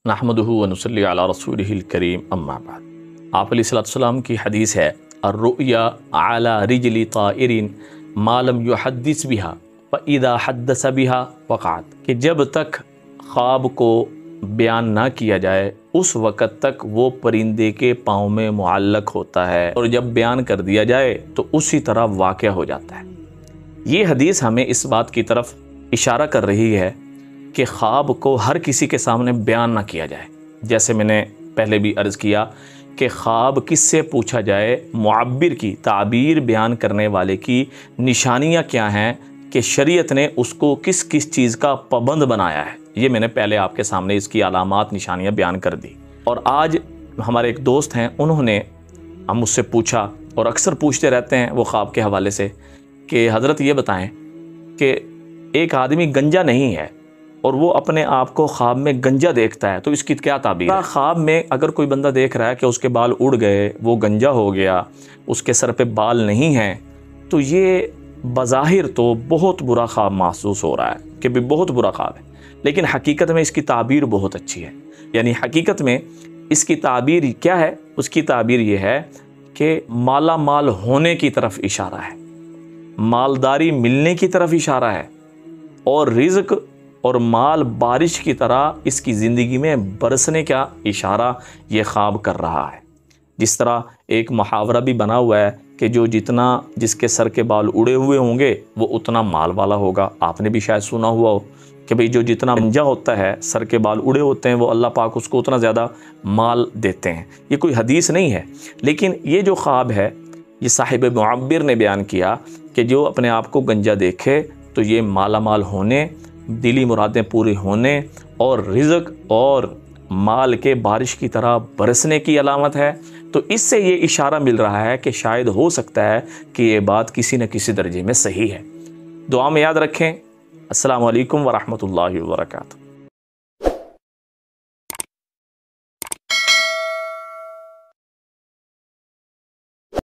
نحمدہ و نصلی علی رسولہ الکریم اما بعد۔ آپ علیہ السلام کی حدیث ہے الرؤیا علی رجل طائر ما لم یحدث بها فاذا حدث بها وقعت، کہ جب تک خواب کو بیان نہ کیا جائے اس وقت تک وہ پرندے کے پاؤں میں معلق ہوتا ہے، اور جب بیان کر دیا جائے تو اسی طرح واقع ہو جاتا ہے۔ یہ حدیث ہمیں اس بات کی طرف اشارہ کر رہی ہے کہ خواب کو ہر کسی کے سامنے بیان نہ کیا جائے۔ جیسے میں نے پہلے بھی عرض کیا کہ خواب کس سے پوچھا جائے، معبر کی، تعبیر بیان کرنے والے کی نشانیاں کیا ہیں کہ شریعت نے اس کو کس کس چیز کا پابند بنایا ہے، یہ میں نے پہلے آپ کے سامنے اس کی علامات، نشانیاں بیان کر دی۔ اور آج ہمارے ایک دوست ہیں، انہوں نے ہم مجھ سے پوچھا اور اکثر پوچھتے رہتے ہیں وہ خواب کے حوالے سے کہ حضرت یہ بتائیں کہ ایک آدمی گنجا نہیں ہے اور وہ اپنے آپ کو خواب میں گنجا دیکھتا ہے تو اس کی کیا تعبیر ہے؟ خواب میں اگر کوئی بندہ دیکھ رہا ہے کہ اس کے بال اڑ گئے، وہ گنجا ہو گیا، اس کے سر پہ بال نہیں ہیں، تو یہ بظاہر تو بہت برا خواب محسوس ہو رہا ہے کہ بھی بہت برا خواب ہے، لیکن حقیقت میں اس کی تعبیر بہت اچھی ہے۔ یعنی حقیقت میں اس کی تعبیر کیا ہے؟ اس کی تعبیر یہ ہے کہ مالا مال ہونے کی طرف اشارہ ہے، مالداری ملنے کی طرف اشارہ ہے، اور رزق اور مال بارش کی طرح اس کی زندگی میں برسنے کا اشارہ یہ خواب کر رہا ہے۔ جس طرح ایک محاورہ بھی بنا ہوا ہے کہ جس کے سر کے بال اڑے ہوئے ہوں گے وہ اتنا مال والا ہوگا۔ آپ نے بھی شاید سنا ہوا ہو کہ بھئی جتنا گنجا ہوتا ہے، سر کے بال اڑے ہوتے ہیں، وہ اللہ پاک اس کو اتنا زیادہ مال دیتے ہیں۔ یہ کوئی حدیث نہیں ہے، لیکن یہ جو خواب ہے یہ صاحب معبر نے بیان کیا کہ جو اپنے آپ کو گنجا دیکھے تو یہ مالا مال ہونے، دلی مرادیں پوری ہونے اور رزق اور مال کے بارش کی طرح برسنے کی علامت ہے۔ تو اس سے یہ اشارہ مل رہا ہے کہ شاید ہو سکتا ہے کہ یہ بات کسی نہ کسی درجے میں صحیح ہے۔ دعا میں یاد رکھیں۔ السلام علیکم ورحمۃ اللہ وبرکاتہ۔